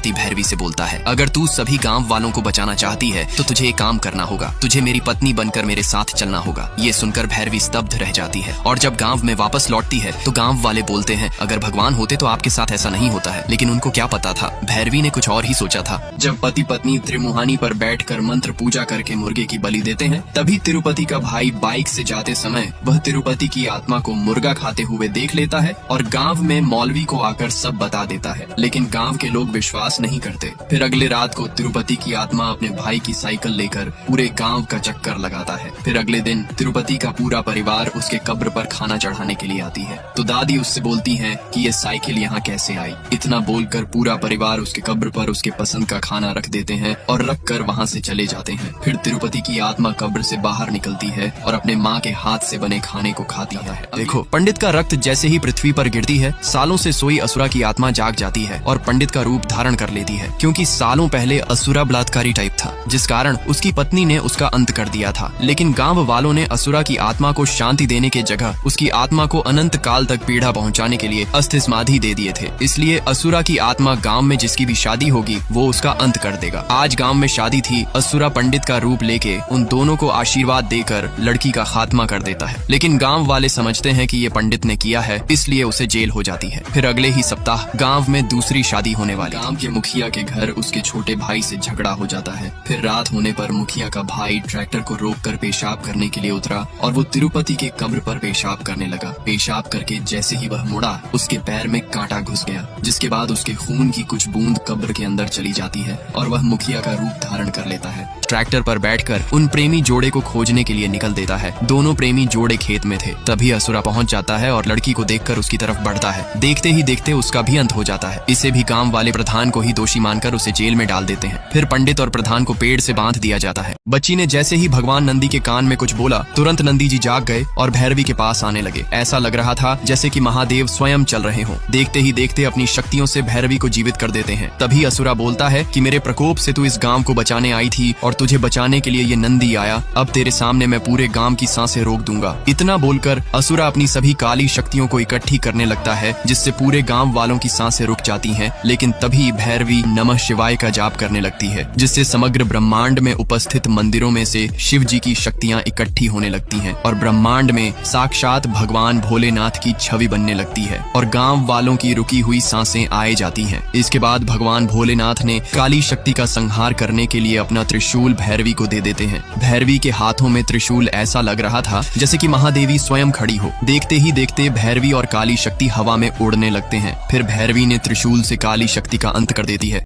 तिरुपति भैरवी से बोलता है, अगर तू सभी गांव वालों को बचाना चाहती है तो तुझे एक काम करना होगा, तुझे मेरी पत्नी बनकर मेरे साथ चलना होगा। ये सुनकर भैरवी स्तब्ध रह जाती है और जब गांव में वापस लौटती है तो गांव वाले बोलते हैं, अगर भगवान होते तो आपके साथ ऐसा नहीं होता है। लेकिन उनको क्या पता था, भैरवी ने कुछ और ही सोचा था। जब पति पत्नी त्रिमुहानी पर बैठकर मंत्र पूजा करके मुर्गे की बलि देते हैं, तभी तिरुपति का भाई बाइक से जाते समय वह तिरुपति की आत्मा को मुर्गा खाते हुए देख लेता है और गांव में मौलवी को आकर सब बता देता है। लेकिन गांव के लोग विश्वास नहीं करते। फिर अगले रात को तिरुपति की आत्मा अपने भाई की साइकिल लेकर पूरे गांव का चक्कर लगाता है। फिर अगले दिन तिरुपति का पूरा परिवार उसके कब्र पर खाना चढ़ाने के लिए आती है तो दादी उससे बोलती है कि ये साइकिल यहाँ कैसे आई। इतना बोलकर पूरा परिवार उसके कब्र पर उसके पसंद का खाना रख देते हैं और रख कर वहाँ से चले जाते हैं। फिर तिरुपति की आत्मा कब्र से बाहर निकलती है और अपने माँ के हाथ से बने खाने को खाती है। देखो, पंडित का रक्त जैसे ही पृथ्वी पर गिरती है, सालों से सोई असुरा की आत्मा जाग जाती है और पंडित का रूप धारण कर लेती है, क्योंकि सालों पहले असुरा बलात्कारी टाइप था, जिस कारण उसकी पत्नी ने उसका अंत कर दिया था। लेकिन गांव वालों ने असुरा की आत्मा को शांति देने के जगह उसकी आत्मा को अनंत काल तक पीड़ा पहुंचाने के लिए अस्थि समाधि दे दिए थे। इसलिए असुरा की आत्मा गांव में जिसकी भी शादी होगी वो उसका अंत कर देगा। आज गांव में शादी थी, असुरा पंडित का रूप लेके उन दोनों को आशीर्वाद देकर लड़की का खात्मा कर देता है। लेकिन गांव वाले समझते हैं कि ये पंडित ने किया है, इसलिए उसे जेल हो जाती है। फिर अगले ही सप्ताह गांव में दूसरी शादी होने वाली। गांव के मुखिया के घर उसके छोटे भाई से झगड़ा हो जाता है। फिर रात होने पर मुखिया का भाई ट्रैक्टर को रोककर पेशाब करने के लिए उतरा और वो तिरुपति के कब्र पर पेशाब करने लगा। पेशाब करके जैसे ही वह मुड़ा, उसके पैर में कांटा घुस गया, जिसके बाद उसके खून की कुछ बूंद कब्र के अंदर चली जाती है और वह मुखिया का रूप धारण कर लेता है। ट्रैक्टर पर बैठकर उन प्रेमी जोड़े को खोजने के लिए निकल देता है। दोनों प्रेमी जोड़े खेत में थे। तभी असुरा पहुंच जाता है और लड़की को देखकर उसकी तरफ बढ़ता है। देखते ही देखते उसका भी अंत हो जाता है। इसे भी गांव वाले प्रधान को ही दोषी मानकर उसे जेल में डाल देते हैं। फिर पंडित और प्रधान को पेड़ से बांध दिया जाता है। बच्ची ने जैसे ही भगवान नंदी के कान में कुछ बोला, तुरंत नंदी जी जाग गए और भैरवी के पास आने लगे। ऐसा लग रहा था जैसे कि महादेव स्वयं चल रहे हों। देखते ही देखते अपनी शक्तियों से भैरवी को जीवित कर देते हैं। तभी असुरा बोलता है कि मेरे प्रकोप से तू इस गांव को बचाने आई थी और तुझे बचाने के लिए ये नंदी आया। अब तेरे सामने मैं पूरे गांव की सांसें रोक दूंगा। इतना बोलकर असुरा अपनी सभी काली शक्तियों को इकट्ठी करने लगता है, जिससे पूरे गांव वालों की सांसें रुक जाती हैं। लेकिन तभी भैरवी नमः शिवाय का जाप करने लगती है, जिससे समग्र ब्रह्मांड में उपस्थित मंदिरों में से शिव जी की शक्तियां इकट्ठी होने लगती हैं और ब्रह्मांड में साक्षात भगवान भोलेनाथ की छवि बनने लगती है और गांव वालों की रुकी हुई सांसें आए जाती हैं। इसके बाद भगवान भोलेनाथ ने काली शक्ति का संहार करने के लिए अपना त्रिशूल भैरवी को दे देते हैं। भैरवी के हाथों में त्रिशूल ऐसा लग रहा था जैसे कि महादेवी स्वयं खड़ी हो। देखते ही देखते भैरवी और काली शक्ति हवा में उड़ने लगते हैं। फिर भैरवी ने त्रिशूल से काली शक्ति का अंत कर देती है।